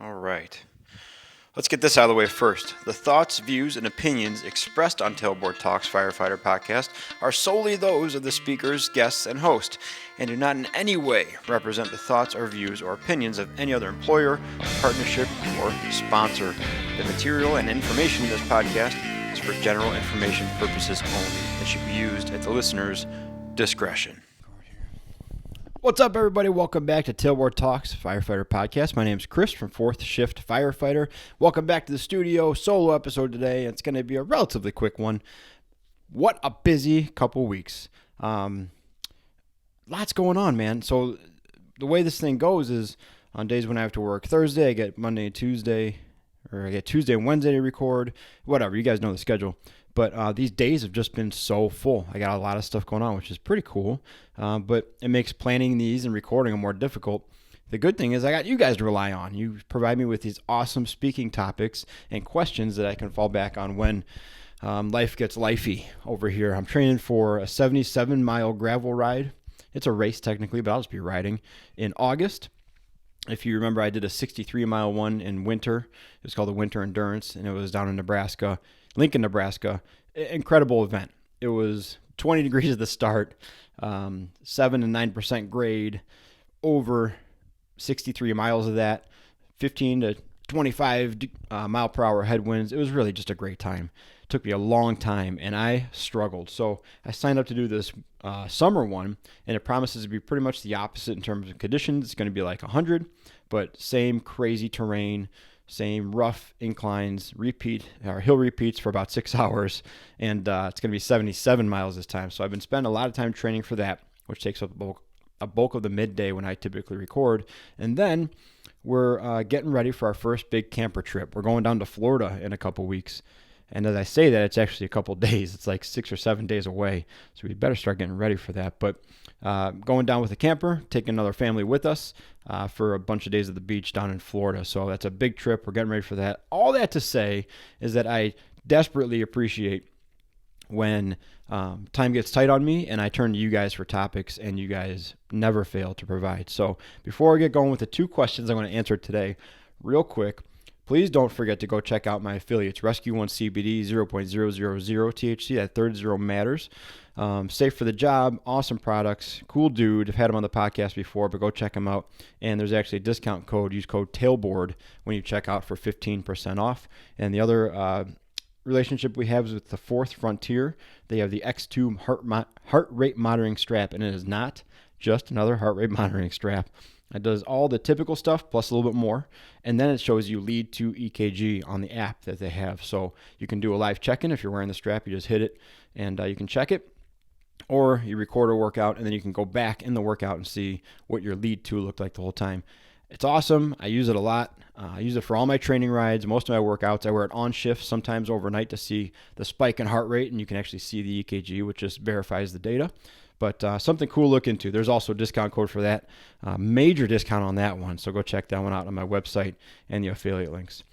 All right. Let's get this out of the way first. The thoughts, views, and opinions expressed on Tailboard Talks Firefighter podcast are solely those of the speakers, guests, and host, and do not in any way represent the thoughts or views or opinions of any other employer, partnership, or sponsor. The material and information in this podcast is for general information purposes only and should be used at the listener's discretion. What's up, everybody? Welcome back to Tailboard Talks Firefighter Podcast. My name is Chris from 4th Shift Firefighter. Welcome back to the studio. Solo episode today. It's going to be a relatively quick one. What a busy couple weeks. Lots going on, man. So the way this thing goes is on days when I have to work Thursday, I get Monday and Tuesday, or I get Tuesday and Wednesday to record. Whatever. You guys know the schedule. But these days have just been so full. I got a lot of stuff going on, which is pretty cool. But it makes planning these and recording them more difficult. The good thing is I got you guys to rely on. You provide me with these awesome speaking topics and questions that I can fall back on when life gets lifey over here. I'm training for a 77-mile gravel ride. It's a race technically, but I'll just be riding in August. If you remember, I did a 63-mile one in winter. It was called the Winter Endurance, and it was down in Nebraska. Lincoln, Nebraska. Incredible event. It was 20 degrees at the start, 7 and 9% grade, over 63 miles of that, 15 to 25 mile per hour headwinds. It was really just a great time. It took me a long time, and I struggled. So I signed up to do this summer one, and it promises to be pretty much the opposite in terms of conditions. It's going to be like 100, but same crazy terrain, same rough inclines, hill repeats for about 6 hours, and it's going to be 77 miles this time. So I've been spending a lot of time training for that, which takes up a bulk of the midday when I typically record. And then we're getting ready for our first big camper trip. We're going down to Florida in a couple weeks. And as I say that, it's actually a couple days. It's like 6 or 7 days away. So we better start getting ready for that. But going down with a camper, taking another family with us for a bunch of days at the beach down in Florida. So that's a big trip. We're getting ready for that. All that to say is that I desperately appreciate when time gets tight on me and I turn to you guys for topics, and you guys never fail to provide. So before I get going with the two questions I'm going to answer today, real quick, please don't forget to go check out my affiliates, Rescue One CBD, 0.000 THC. That third zero matters. Safe for the job, awesome products, cool dude. I've had him on the podcast before, but go check him out. And there's actually a discount code. Use code TAILBOARD when you check out for 15% off. And the other relationship we have is with the Fourth Frontier. They have the X2 heart rate monitoring strap, and it is not just another heart rate monitoring strap. It does all the typical stuff plus a little bit more, and then it shows you lead to EKG on the app that they have. So you can do a live check-in. If you're wearing the strap, you just hit it, and you can check it. Or you record a workout, and then you can go back in the workout and see what your lead to looked like the whole time. It's awesome. I use it a lot. I use it for all my training rides, most of my workouts. I wear it on shift, sometimes overnight, to see the spike in heart rate, and you can actually see the EKG, which just verifies the data. But something cool to look into. There's also a discount code for that. Major discount on that one. So go check that one out on my website and the affiliate links.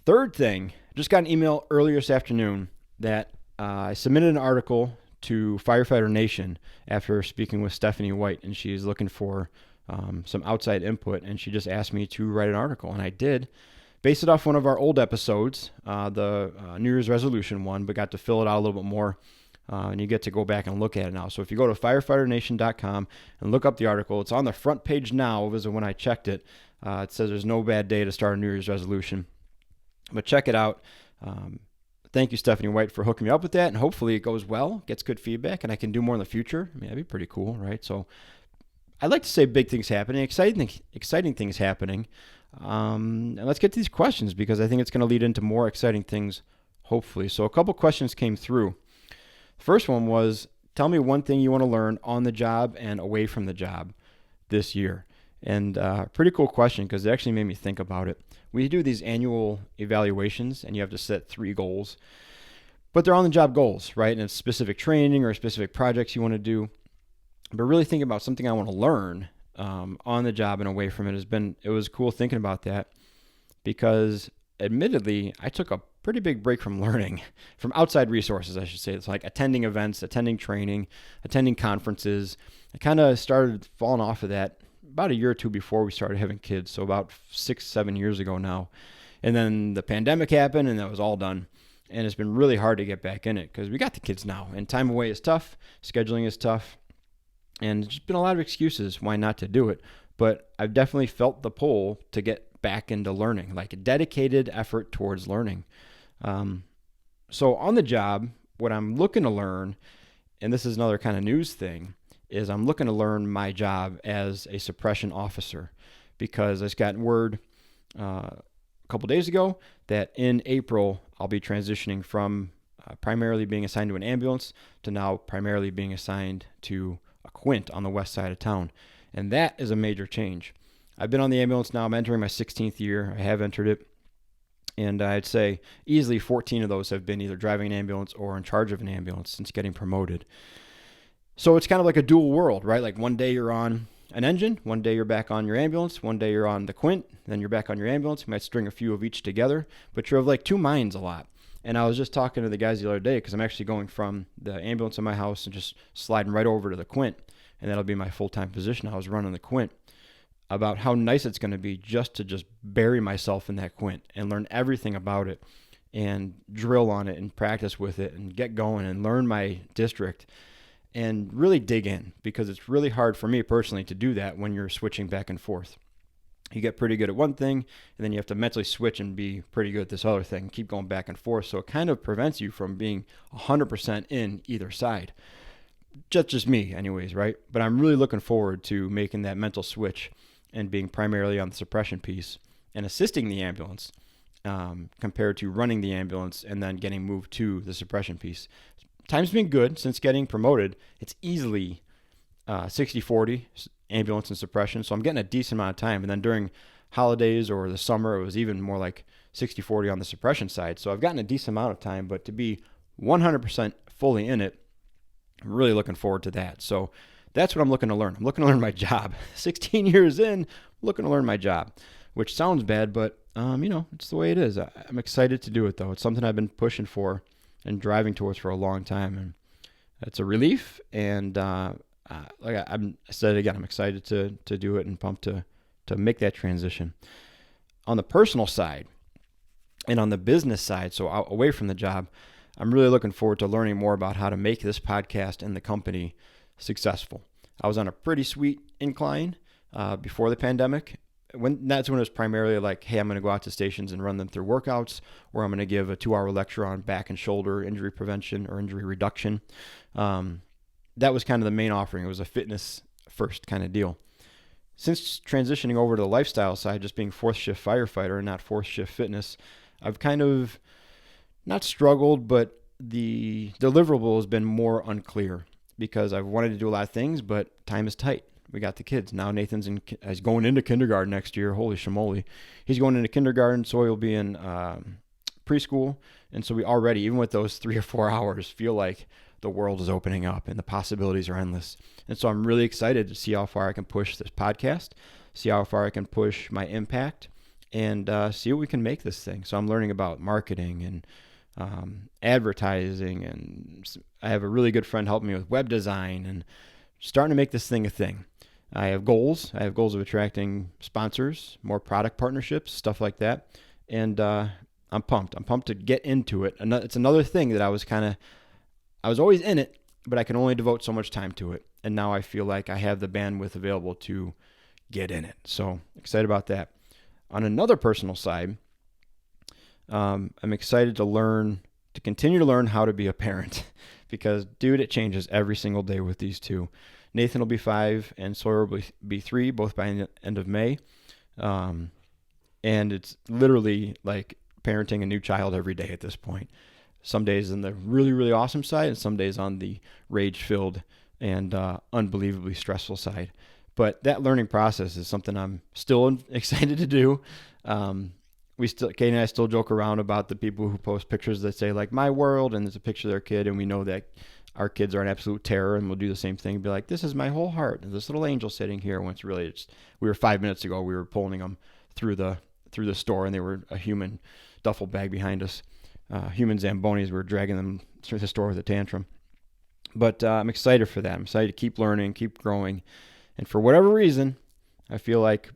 Third thing, just got an email earlier this afternoon that I submitted an article to Firefighter Nation after speaking with Stephanie White, and she's looking for some outside input, and she just asked me to write an article, and I did. Based it off one of our old episodes, the New Year's resolution one, but got to fill it out a little bit more. And you get to go back and look at it now. So if you go to firefighterNation.com and look up the article, it's on the front page now as of when I checked it. It says there's no bad day to start a New Year's resolution. But check it out. Thank you, Stephanie White, for hooking me up with that. And hopefully it goes well, gets good feedback, and I can do more in the future. I mean, that'd be pretty cool, right? So I'd like to say big things happening, exciting things happening. And let's get to these questions, because I think it's going to lead into more exciting things, hopefully. So a couple questions came through. First one was, tell me one thing you want to learn on the job and away from the job this year. And pretty cool question, because it actually made me think about it. We do these annual evaluations, and you have to set 3 goals. But they're on-the-job goals, right? And it's specific training or specific projects you want to do. But really thinking about something I want to learn on the job and away from it was cool thinking about that, because admittedly, I took a pretty big break from learning, from outside resources, I should say. It's like attending events, attending training, attending conferences. I kind of started falling off of that about a year or two before we started having kids, so about 6-7 years ago now. And then the pandemic happened, and that was all done. And it's been really hard to get back in it because we got the kids now, and time away is tough, scheduling is tough, and there's been a lot of excuses why not to do it. But I've definitely felt the pull to get back into learning, like a dedicated effort towards learning. So on the job, what I'm looking to learn, and this is another kind of news thing, is I'm looking to learn my job as a suppression officer, because I just got word a couple days ago that in April I'll be transitioning from primarily being assigned to an ambulance to now primarily being assigned to a quint on the west side of town. And that is a major change. I've been on the ambulance now. I'm entering my 16th year. I have entered it. And I'd say easily 14 of those have been either driving an ambulance or in charge of an ambulance since getting promoted. So it's kind of like a dual world, right? Like one day you're on an engine, one day you're back on your ambulance, one day you're on the quint, then you're back on your ambulance. You might string a few of each together, but you're of like two minds a lot. And I was just talking to the guys the other day because I'm actually going from the ambulance in my house and just sliding right over to the quint, and that'll be my full-time position. I was running the quint, about how nice it's going to be just to bury myself in that quint and learn everything about it and drill on it and practice with it and get going and learn my district and really dig in, because it's really hard for me personally to do that when you're switching back and forth. You get pretty good at one thing, and then you have to mentally switch and be pretty good at this other thing, keep going back and forth. So it kind of prevents you from being 100% in either side. Just me anyways, right? But I'm really looking forward to making that mental switch and being primarily on the suppression piece and assisting the ambulance compared to running the ambulance and then getting moved to the suppression piece. Time's been good since getting promoted. It's easily 60-40 ambulance and suppression, so I'm getting a decent amount of time. And then during holidays or the summer, it was even more like 60-40 on the suppression side. So I've gotten a decent amount of time, but to be 100% fully in it, I'm really looking forward to that. So that's what I'm looking to learn. I'm looking to learn my job. 16 years in, looking to learn my job, which sounds bad, but it's the way it is. I'm excited to do it, though. It's something I've been pushing for and driving towards for a long time, and it's a relief. And like I said again, I'm excited to do it and pumped to make that transition. On the personal side and on the business side, so away from the job, I'm really looking forward to learning more about how to make this podcast and the company successful. I was on a pretty sweet incline before the pandemic. That's when it was primarily like, hey, I'm going to go out to stations and run them through workouts, or I'm going to give a 2-hour lecture on back and shoulder injury prevention or injury reduction. That was kind of the main offering. It was a fitness first kind of deal. Since transitioning over to the lifestyle side, just being fourth shift firefighter and not fourth shift fitness, I've kind of not struggled, but the deliverable has been more unclear because I've wanted to do a lot of things, but time is tight. We got the kids. Now Nathan's is going into kindergarten next year. Holy shamoly. He's going into kindergarten, so he'll be in preschool. And so we already, even with those 3 or 4 hours, feel like the world is opening up and the possibilities are endless. And so I'm really excited to see how far I can push this podcast, see how far I can push my impact, and see what we can make this thing. So I'm learning about marketing and advertising, and I have a really good friend helping me with web design and starting to make this thing a thing. I have goals. I have goals of attracting sponsors, more product partnerships, stuff like that. And I'm pumped. I'm pumped to get into it. It's another thing that I was always in it, but I can only devote so much time to it. And now I feel like I have the bandwidth available to get in it. So excited about that. On another personal side, I'm excited to continue to learn how to be a parent because, dude, it changes every single day with these two. Nathan will be 5 and Sawyer will be 3, both by the end of May. And it's literally like parenting a new child every day at this point. Some days on the really, really awesome side and some days on the rage-filled and unbelievably stressful side. But that learning process is something I'm still excited to do. Kate and I still joke around about the people who post pictures that say like my world, and there's a picture of their kid, and we know that our kids are an absolute terror, and we'll do the same thing. Be like, this is my whole heart, and this little angel sitting here. When it's really, we were 5 minutes ago, we were pulling them through the store, and they were a human duffel bag behind us. Human Zambonis, we were dragging them through the store with a tantrum. But I'm excited for that. I'm excited to keep learning, keep growing, and for whatever reason, I feel like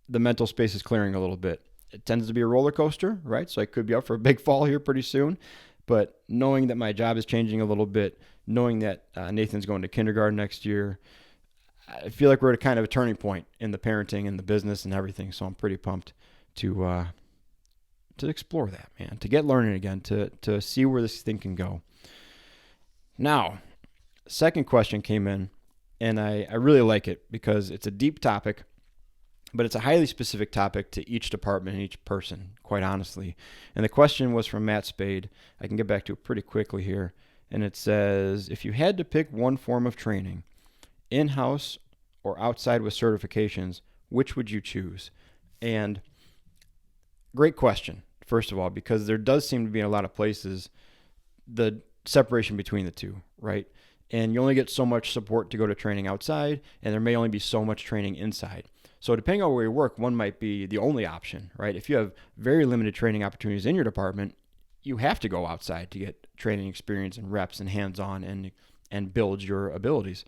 the mental space is clearing a little bit. It tends to be a roller coaster, right? So I could be up for a big fall here pretty soon. But knowing that my job is changing a little bit, knowing that Nathan's going to kindergarten next year, I feel like we're at a kind of a turning point in the parenting and the business and everything. So I'm pretty pumped to explore that, man, to get learning again, to see where this thing can go. Now, second question came in, and I really like it because it's a deep topic, but it's a highly specific topic to each department and each person, quite honestly. And the question was from Matt Spade. I can get back to it pretty quickly here. And it says, if you had to pick one form of training, in-house or outside with certifications, which would you choose? And great question, first of all, because there does seem to be in a lot of places the separation between the two, right? And you only get so much support to go to training outside, and there may only be so much training inside. So depending on where you work, one might be the only option, right? If you have very limited training opportunities in your department, you have to go outside to get training experience and reps and hands-on and build your abilities.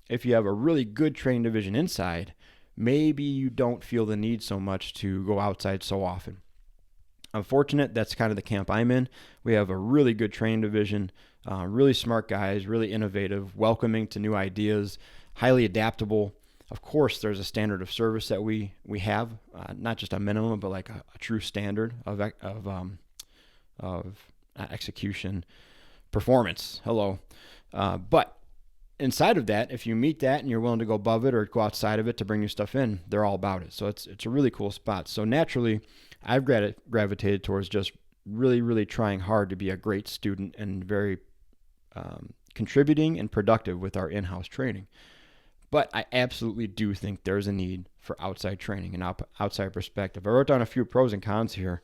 If you have a really good training division inside, maybe you don't feel the need so much to go outside so often. I'm fortunate that's kind of the camp I'm in. We have a really good training division, really smart guys, really innovative, welcoming to new ideas, highly adaptable. Of course, there's a standard of service that we have, not just a minimum, but like a true standard of execution, performance. Hello, but inside of that, if you meet that and you're willing to go above it or go outside of it to bring new stuff in, they're all about it. So it's a really cool spot. So naturally, I've gravitated towards just really, really trying hard to be a great student and very contributing and productive with our in-house training. But I absolutely do think there's a need for outside training and outside perspective. I wrote down a few pros and cons here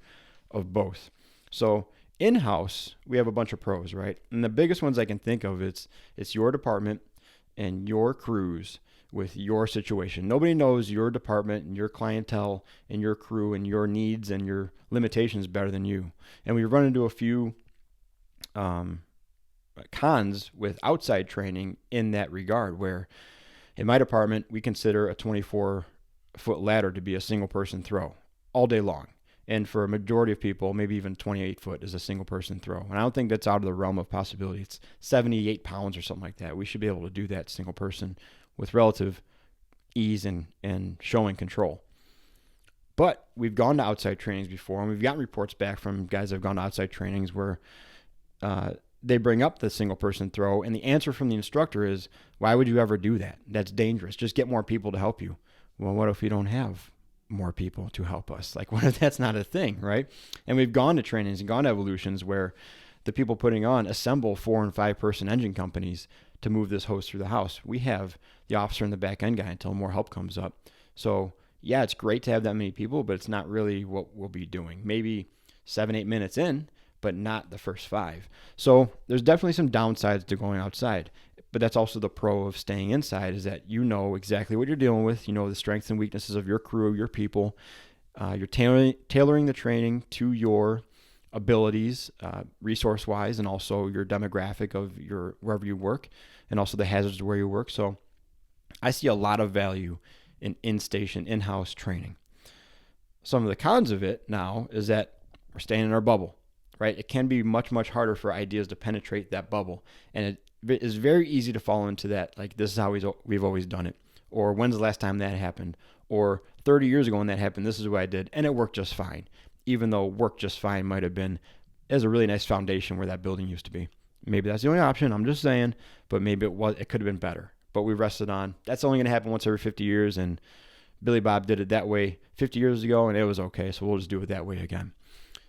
of both. So in-house, we have a bunch of pros, right? And the biggest ones I can think of, it's your department and your crews with your situation. Nobody knows your department and your clientele and your crew and your needs and your limitations better than you. And we run into a few cons with outside training in that regard, where in my department, we consider a 24-foot ladder to be a single-person throw all day long. And for a majority of people, maybe even 28 foot is a single-person throw. And I don't think that's out of the realm of possibility. It's 78 pounds or something like that. We should be able to do that single person with relative ease and showing control. But we've gone to outside trainings before, and we've gotten reports back from guys that have gone to outside trainings where they bring up the single person throw, and the answer from the instructor is, why would you ever do that? That's dangerous. Just get more people to help you. Well, what if we don't have more people to help us? Like, what if that's not a thing, right? And we've gone to trainings and gone to evolutions where the people putting on assemble 4 and 5 person engine companies to move this hose through the house. We have the officer and the back end guy until more help comes up. So yeah, it's great to have that many people, but it's not really what we'll be doing. Maybe 7-8 minutes in, but not the first 5. So there's definitely some downsides to going outside, but that's also the pro of staying inside, is that you know exactly what you're dealing with. You know the strengths and weaknesses of your crew, your people. You're tailoring the training to your abilities, resource-wise, and also your demographic of your wherever you work, and also the hazards where you work. So I see a lot of value in in-station, in-house training. Some of the cons of it now is that we're staying in our bubble, right? It can be much, much harder for ideas to penetrate that bubble. And it is very easy to fall into that, like, this is how we've always done it. Or when's the last time that happened? Or 30 years ago when that happened, this is what I did, and it worked just fine. Even though work just fine might have been as a really nice foundation where that building used to be. Maybe that's the only option, I'm just saying, but maybe it could have been better. But we rested on, that's only going to happen once every 50 years, and Billy Bob did it that way 50 years ago, and it was okay, so we'll just do it that way again.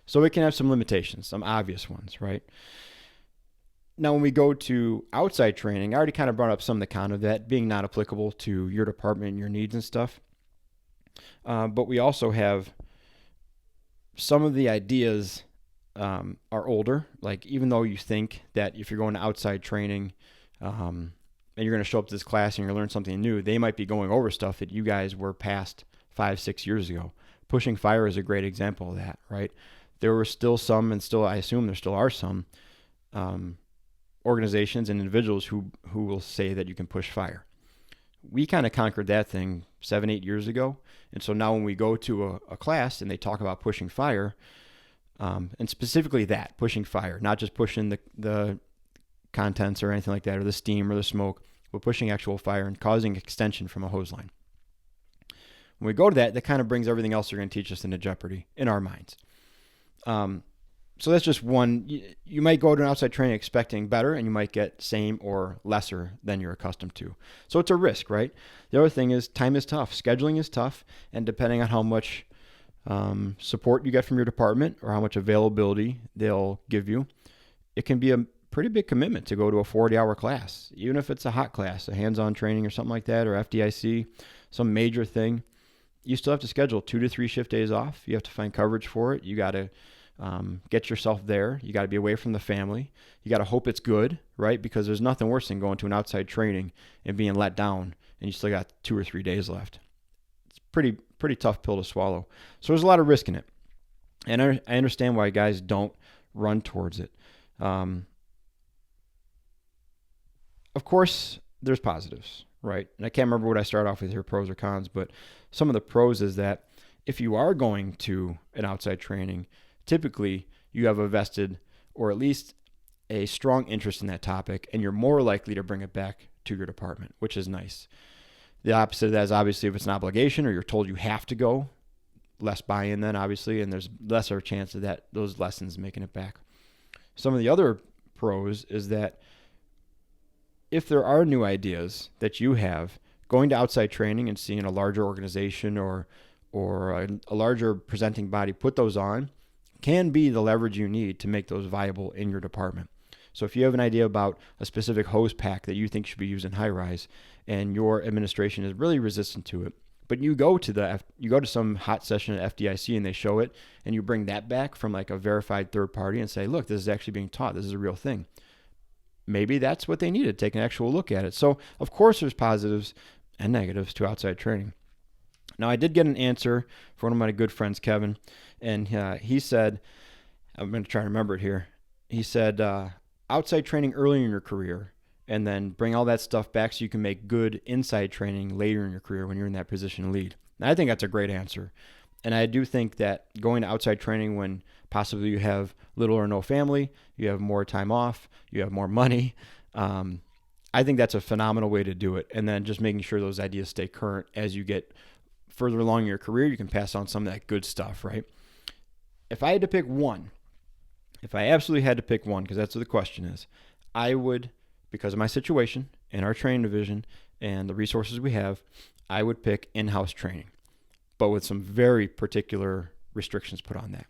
So it can have some limitations, some obvious ones, right? Now, when we go to outside training, I already kind of brought up some of the con of that being not applicable to your department and your needs and stuff. But we also have some of the ideas are older. Like, even though you think that if you're going to outside training and you're going to show up to this class and you're going to learn something new, they might be going over stuff that you guys were past 5-6 years ago. Pushing fire is a great example of that, right? There were still some, and still I assume there still are some organizations and individuals who will say that you can push fire. we kind of conquered that thing 7-8 years ago. And so now when we go to a class and they talk about pushing fire, and specifically that, pushing fire, not just pushing the contents or anything like that, or the steam or the smoke, but pushing actual fire and causing extension from a hose line. When we go to that kind of brings everything else they're going to teach us into jeopardy in our minds. So that's just one. You might go to an outside training expecting better, and you might get same or lesser than you're accustomed to. So it's a risk, right? The other thing is time is tough. Scheduling is tough, and depending on how much support you get from your department or how much availability they'll give you, it can be a pretty big commitment to go to a 40-hour class, even if it's a hot class, a hands-on training or something like that, or FDIC, some major thing. You still have to schedule 2 to 3 shift days off. You have to find coverage for it. You got to get yourself there. You got to be away from the family. You got to hope it's good, right? Because there's nothing worse than going to an outside training and being let down and you still got 2 or 3 days left. It's pretty tough pill to swallow. So there's a lot of risk in it. And I understand why guys don't run towards it. Of course, there's positives, right? And I can't remember what I started off with here, pros or cons, but some of the pros is that if you are going to an outside training, typically you have a vested or at least a strong interest in that topic, and you're more likely to bring it back to your department, which is nice. The opposite of that is obviously if it's an obligation or you're told you have to go, less buy-in then obviously, and there's lesser chance of that those lessons making it back. Some of the other pros is that if there are new ideas that you have, going to outside training and seeing a larger organization or a larger presenting body put those on can be the leverage you need to make those viable in your department. So if you have an idea about a specific hose pack that you think should be used in high rise and your administration is really resistant to it, but you go to some hot session at FDIC and they show it and you bring that back from like a verified third party and say, look, this is actually being taught. This is a real thing. Maybe that's what they needed, take an actual look at it. So of course there's positives and negatives to outside training. Now I did get an answer from one of my good friends, Kevin, and he said, I'm going to try to remember it here. He said, outside training early in your career and then bring all that stuff back so you can make good inside training later in your career when you're in that position to lead. And I think that's a great answer. And I do think that going to outside training when possibly you have little or no family, you have more time off, you have more money, I think that's a phenomenal way to do it. And then just making sure those ideas stay current as you get further along in your career, you can pass on some of that good stuff, right? If I absolutely had to pick one, because that's what the question is, I would, because of my situation and our training division and the resources we have, I would pick in-house training, but with some very particular restrictions put on that.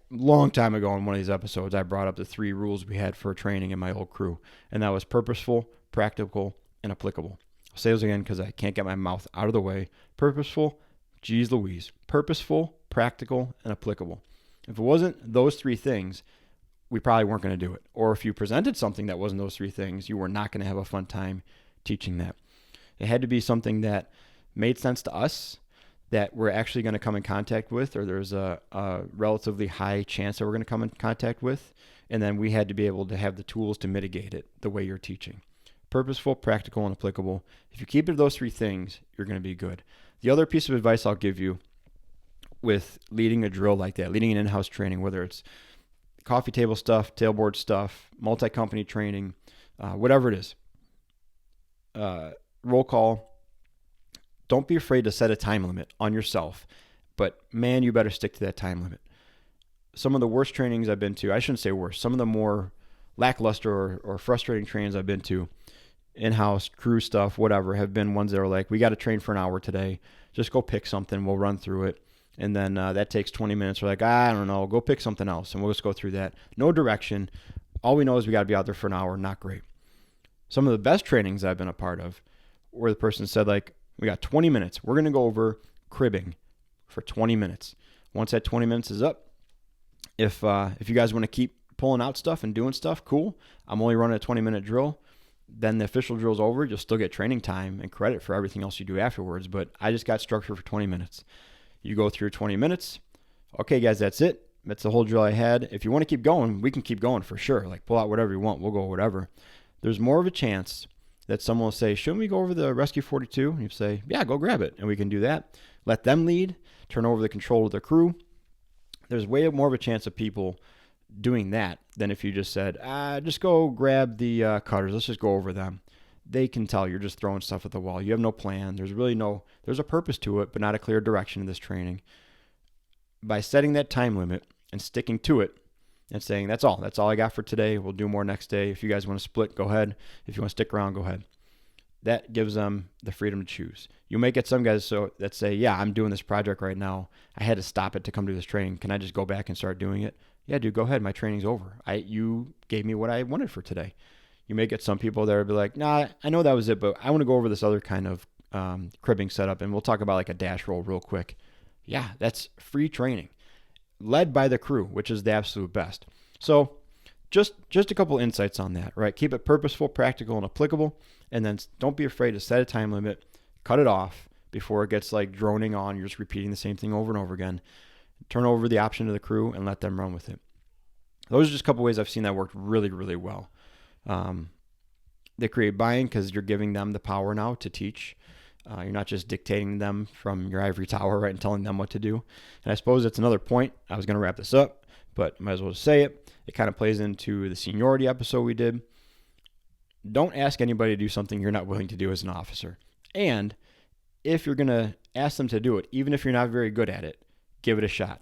Long time ago in one of these episodes, I brought up the 3 rules we had for training in my old crew, and that was purposeful, practical, and applicable. I'll say those again because I can't get my mouth out of the way. Purposeful, geez Louise. Purposeful, practical, and applicable. If it wasn't those 3 things, we probably weren't going to do it. Or if you presented something that wasn't those 3 things, you were not going to have a fun time teaching that. It had to be something that made sense to us, that we're actually going to come in contact with, or there's a relatively high chance that we're going to come in contact with, and then we had to be able to have the tools to mitigate it the way you're teaching. Purposeful, practical, and applicable. If you keep it to those 3 things, you're going to be good. The other piece of advice I'll give you with leading a drill like that, leading an in-house training, whether it's coffee table stuff, tailboard stuff, multi-company training, whatever it is, roll call, don't be afraid to set a time limit on yourself, but man, you better stick to that time limit. Some of the worst trainings I've been to, I shouldn't say worst, some of the more lackluster or frustrating trainings I've been to, in-house, crew stuff, whatever, have been ones that are like, we got to train for an hour today. Just go pick something. We'll run through it. And then that takes 20 minutes. We're like, I don't know, go pick something else. And we'll just go through that. No direction. All we know is we got to be out there for an hour. Not great. Some of the best trainings I've been a part of where the person said, like, we got 20 minutes. We're going to go over cribbing for 20 minutes. Once that 20 minutes is up, if you guys want to keep pulling out stuff and doing stuff, cool. I'm only running a 20-minute drill. Then the official drill's over. You'll still get training time and credit for everything else you do afterwards. But I just got structured for 20 minutes. You go through 20 minutes. Okay, guys, that's it. That's the whole drill I had. If you want to keep going, we can keep going for sure. Like, pull out whatever you want. We'll go whatever. There's more of a chance that someone will say, shouldn't we go over the Rescue 42? And you say, yeah, go grab it. And we can do that. Let them lead, turn over the control to the crew. There's way more of a chance of people doing that than if you just said, just go grab the cutters. Let's just go over them. They can tell you're just throwing stuff at the wall. You have no plan. There's a purpose to it, but not a clear direction in this training. By setting that time limit and sticking to it and saying, that's all I got for today. We'll do more next day. If you guys want to split, go ahead. If you want to stick around, go ahead. That gives them the freedom to choose. You may get some guys that say, yeah, I'm doing this project right now. I had to stop it to come to this training. Can I just go back and start doing it? Yeah, dude, go ahead. My training's over. You gave me what I wanted for today. You may get some people that will be like, nah, I know that was it, but I want to go over this other kind of cribbing setup, and we'll talk about like a dash roll real quick. Yeah, that's free training, led by the crew, which is the absolute best. So just a couple insights on that, right? Keep it purposeful, practical, and applicable, and then don't be afraid to set a time limit, cut it off before it gets like droning on. You're just repeating the same thing over and over again. Turn over the option to the crew and let them run with it. Those are just a couple ways I've seen that work really, really well. They create buy-in because you're giving them the power now to teach. You're not just dictating them from your ivory tower, right, and telling them what to do. And I suppose that's another point. I was going to wrap this up, but might as well just say it. It kind of plays into the seniority episode we did. Don't ask anybody to do something you're not willing to do as an officer. And if you're going to ask them to do it, even if you're not very good at it, give it a shot.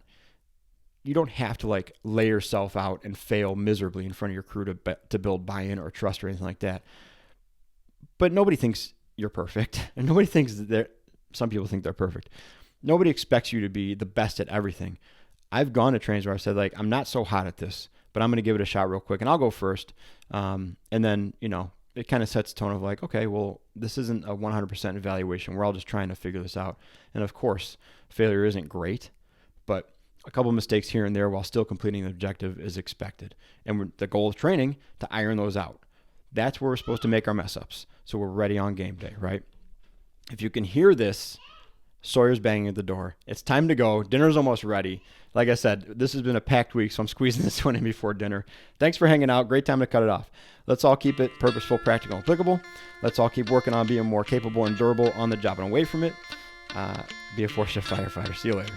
You don't have to like lay yourself out and fail miserably in front of your crew to build buy-in or trust or anything like that. But nobody thinks you're perfect, and nobody thinks that some people think they're perfect. Nobody expects you to be the best at everything. I've gone to trainings where I've said like, I'm not so hot at this, but I'm going to give it a shot real quick, and I'll go first. And then, it kind of sets the tone of like, okay, well, this isn't a 100% evaluation. We're all just trying to figure this out. And of course, failure isn't great, but a couple of mistakes here and there while still completing the objective is expected. And the goal of training to iron those out. That's where we're supposed to make our mess ups. So we're ready on game day, right? If you can hear this, Sawyer's banging at the door. It's time to go. Dinner's almost ready. Like I said, this has been a packed week, so I'm squeezing this one in before dinner. Thanks for hanging out. Great time to cut it off. Let's all keep it purposeful, practical, and applicable. Let's all keep working on being more capable and durable on the job and away from it. Be a 4-shift firefighter. See you later.